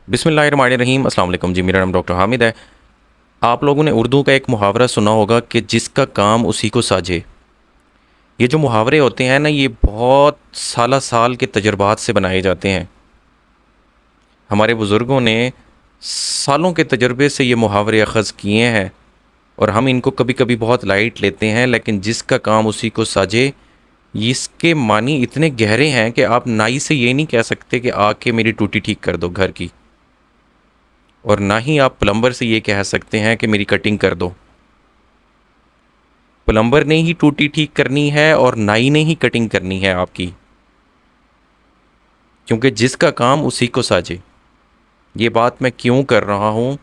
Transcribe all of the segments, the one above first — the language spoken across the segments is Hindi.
बिस्मिल्लाहिर्रहमानिर्रहीम। अस्सलाम वालेकुम जी। मेरा नाम डॉक्टर हामिद है। आप लोगों ने उर्दू का एक मुहावरा सुना होगा कि जिसका काम उसी को साझे। ये जो मुहावरे होते हैं ना, ये बहुत साल के तजर्बात से बनाए जाते हैं। हमारे बुज़ुर्गों ने सालों के तजर्बे से ये मुहावरे अख़ज़ किए हैं और हम इनको कभी कभी बहुत लाइट लेते हैं, लेकिन जिसका काम उसी को साझे, इसके मानी इतने गहरे हैं कि आप नाई से ये नहीं कह सकते कि आके मेरी टूटी ठीक कर दो घर की, और ना ही आप प्लम्बर से ये कह सकते हैं कि मेरी कटिंग कर दो। प्लम्बर ने ही टूटी ठीक करनी है और नाई ने ही कटिंग करनी है आपकी, क्योंकि जिसका काम उसी को साजे। ये बात मैं क्यों कर रहा हूँ?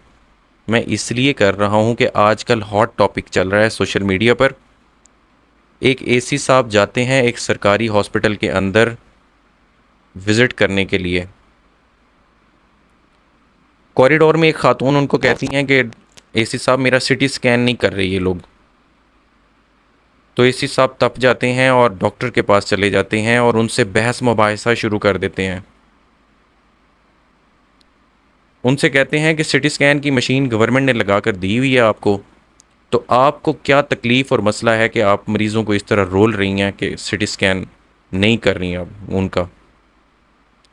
मैं इसलिए कर रहा हूँ कि आजकल हॉट टॉपिक चल रहा है सोशल मीडिया पर। एक एसी साहब जाते हैं एक सरकारी हॉस्पिटल के अंदर विज़िट करने के लिए। कॉरिडोर में एक खातून उनको कहती हैं कि एसी साहब, मेरा सिटी स्कैन नहीं कर रहे ये लोग। तो एसी साहब तप जाते हैं और डॉक्टर के पास चले जाते हैं और उनसे बहस मुबाहिसा शुरू कर देते हैं। उनसे कहते हैं कि सिटी स्कैन की मशीन गवर्नमेंट ने लगा कर दी हुई है आपको, तो आपको क्या तकलीफ़ और मसला है कि आप मरीज़ों को इस तरह रोल रही हैं कि सिटी स्कैन नहीं कर रही हैं अब उनका।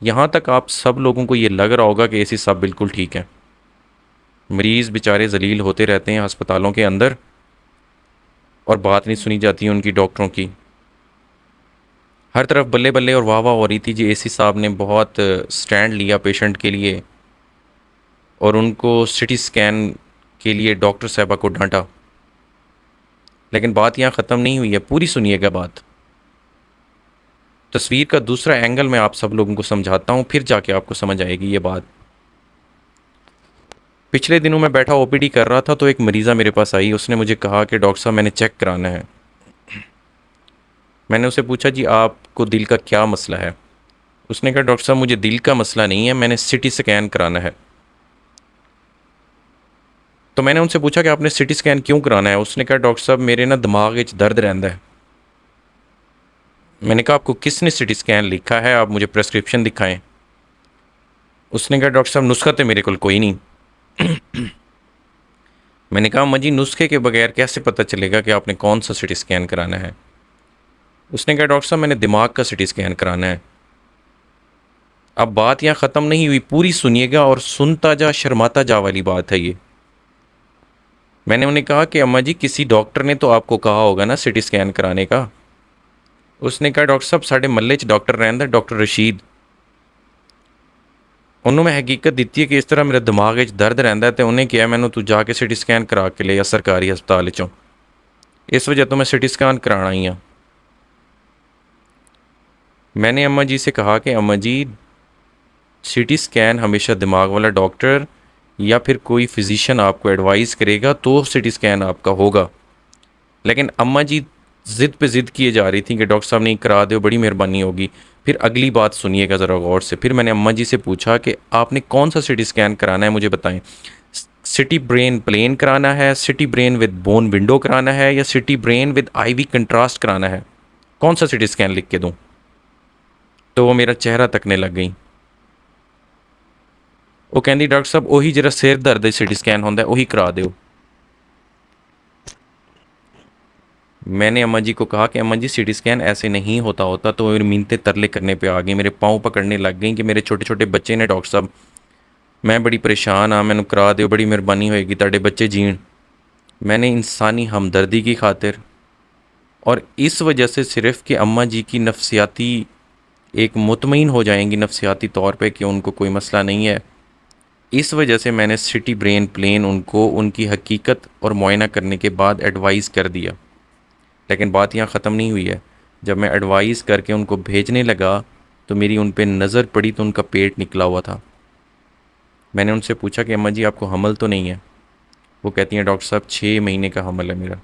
यहाँ तक आप सब लोगों को ये लग रहा होगा कि एसी साहब बिल्कुल ठीक हैं। मरीज़ बेचारे जलील होते रहते हैं अस्पतालों के अंदर और बात नहीं सुनी जाती उनकी डॉक्टरों की। हर तरफ बल्ले बल्ले और वाह वाह हो रही थी जी। एसी साहब ने बहुत स्टैंड लिया पेशेंट के लिए और उनको सिटी स्कैन के लिए डॉक्टर साहबा को डांटा। लेकिन बात यहाँ ख़त्म नहीं हुई है, पूरी सुनिएगा बात। तस्वीर का दूसरा एंगल मैं आप सब लोगों को समझाता हूँ, फिर जाके आपको समझ आएगी ये बात। पिछले दिनों मैं बैठा ओपीडी कर रहा था तो एक मरीज़ा मेरे पास आई। उसने मुझे कहा कि डॉक्टर साहब, मैंने चेक कराना है। मैंने उसे पूछा, जी आपको दिल का क्या मसला है? उसने कहा, डॉक्टर साहब मुझे दिल का मसला नहीं है, मैंने सिटी स्कैन कराना है। तो मैंने उनसे पूछा कि आपने सिटी स्कैन क्यों कराना है? उसने कहा, डॉक्टर साहब मेरे ना दिमाग में दर्द रहता है। मैंने कहा, आपको किसने सिटी स्कैन लिखा है? आप मुझे प्रेस्क्रिप्शन दिखाएं। उसने कहा, डॉक्टर साहब नुस्खा तो मेरे को कोई नहीं। मैंने कहा, अम्मा जी नुस्खे के बगैर कैसे पता चलेगा कि आपने कौन सा सिटी स्कैन कराना है? उसने कहा, डॉक्टर साहब मैंने दिमाग का सिटी स्कैन कराना है। अब बात यहाँ ख़त्म नहीं हुई, पूरी सुनिएगा और सुनता जा शर्माता जा वाली बात है ये। मैंने उन्हें कहा कि अम्मा जी किसी डॉक्टर ने तो आपको कहा होगा ना सिटी स्कैन कराने का। उसने कहा, डॉक्टर साहब साढ़े मल्ले च डॉक्टर रहंदा डॉक्टर रशीद, उन्होंने मैं हकीकत दी है कि इस तरह मेरे दिमाग में दर्द रहता है, तो उन्हें कहा मैंने तू जाके सिटी स्कैन करा के ले आ सरकारी हस्पताल चों, इस वजह तो मैं सिटी स्कैन कराना ही हाँ। मैंने अम्मा जी से कहा कि अम्मा जी, सिटी स्कैन हमेशा दिमाग वाला डॉक्टर या फिर कोई फिजिशियन आपको एडवाइस करेगा तो सिटी स्कैन आपका होगा। लेकिन अम्मा जी ज़िद पे ज़िद किए जा रही थी कि डॉक्टर साहब नहीं करा दो, बड़ी मेहरबानी होगी। फिर अगली बात सुनिएगा ज़रा गौर से। फिर मैंने अम्मा जी से पूछा कि आपने कौन सा सिटी स्कैन कराना है मुझे बताएं। सिटी ब्रेन प्लेन कराना है, CT brain with bone window कराना है, या CT brain with IV contrast कराना है? कौन सा सिटी स्कैन लिख के दूँ? तो वो मेरा चेहरा तकने लग गई। वो कहती, डॉक्टर साहब वही जरा सिर दर्द सिटी स्कैन होंदा वही करा दो। मैंने अम्मा जी को कहा कि अम्मा जी सिटी स्कैन ऐसे नहीं होता। तो मेरी मिन्नतें तरले करने पे आ गई, मेरे पाँव पकड़ने लग गई कि मेरे छोटे छोटे बच्चे ने डॉक्टर साहब, मैं बड़ी परेशान हाँ, मैनू करा दो, बड़ी मेहरबानी होएगी, ताड़े बच्चे जीण। मैंने इंसानी हमदर्दी की खातिर और इस वजह से सिर्फ कि अम्मा जी की नफसियाती एक मुतमईन हो जाएंगी नफसियाती तौर पे कि उनको कोई मसला नहीं है, इस वजह से मैंने सिटी ब्रेन प्लेन उनको उनकी हकीकत और मुआयना करने के बाद एडवाइस कर दिया। लेकिन बात यहाँ ख़त्म नहीं हुई है। जब मैं एडवाइस करके उनको भेजने लगा तो मेरी उन पर नज़र पड़ी तो उनका पेट निकला हुआ था। मैंने उनसे पूछा कि अम्मा जी आपको हमल तो नहीं है? वो कहती हैं, डॉक्टर साहब 6 महीने का हमल है मेरा।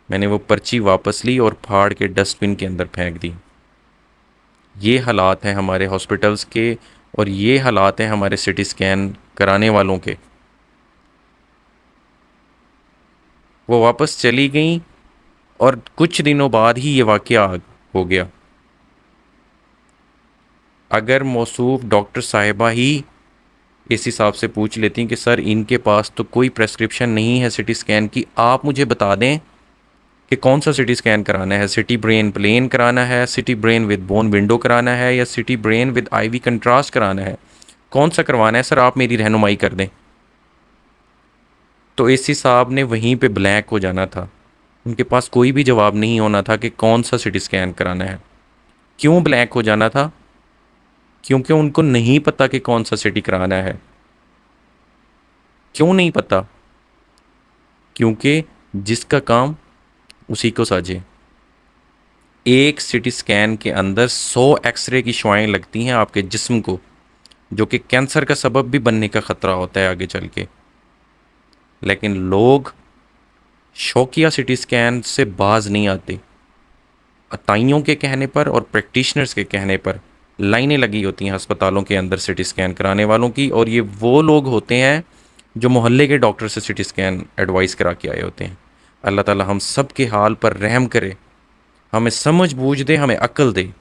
मैंने वो पर्ची वापस ली और फाड़ के डस्टबिन के अंदर फेंक दी। ये हालात हैं हमारे हॉस्पिटल्स के और ये हालात हैं हमारे सिटी स्कैन कराने वालों के। वो वापस चली गई और कुछ दिनों बाद ही ये वाक़या हो गया। अगर मौसूफ़ डॉक्टर साहिबा ही इस हिसाब से पूछ लेती कि सर इनके पास तो कोई प्रेस्क्रिप्शन नहीं है सिटी स्कैन की, आप मुझे बता दें कि कौन सा सिटी स्कैन कराना है, सिटी ब्रेन प्लेन कराना है, CT brain with bone window कराना है, या CT brain with IV contrast कराना है, कौन सा करवाना है सर, आप मेरी रहनुमाई कर दें। तो एसी साहब ने वहीं पे ब्लैंक हो जाना था, उनके पास कोई भी जवाब नहीं होना था कि कौन सा सिटी स्कैन कराना है। क्यों ब्लैंक हो जाना था? क्योंकि उनको नहीं पता कि कौन सा सिटी कराना है। क्यों नहीं पता? क्योंकि जिसका काम उसी को साझे। एक सिटी स्कैन के अंदर 100 एक्सरे की शुआएं लगती हैं आपके जिस्म को, जो कि कैंसर का सबब भी बनने का ख़तरा होता है आगे चल के। लेकिन लोग शौकिया सिटी स्कैन से बाज नहीं आते। अताइयों के कहने पर और प्रैक्टिशनर्स के कहने पर लाइनें लगी होती हैं अस्पतालों के अंदर सिटी स्कैन कराने वालों की, और ये वो लोग होते हैं जो मोहल्ले के डॉक्टर से सिटी स्कैन एडवाइस करा के आए होते हैं। अल्लाह ताला हम सब के हाल पर रहम करे, हमें समझ बूझ दे, हमें अक्ल दे।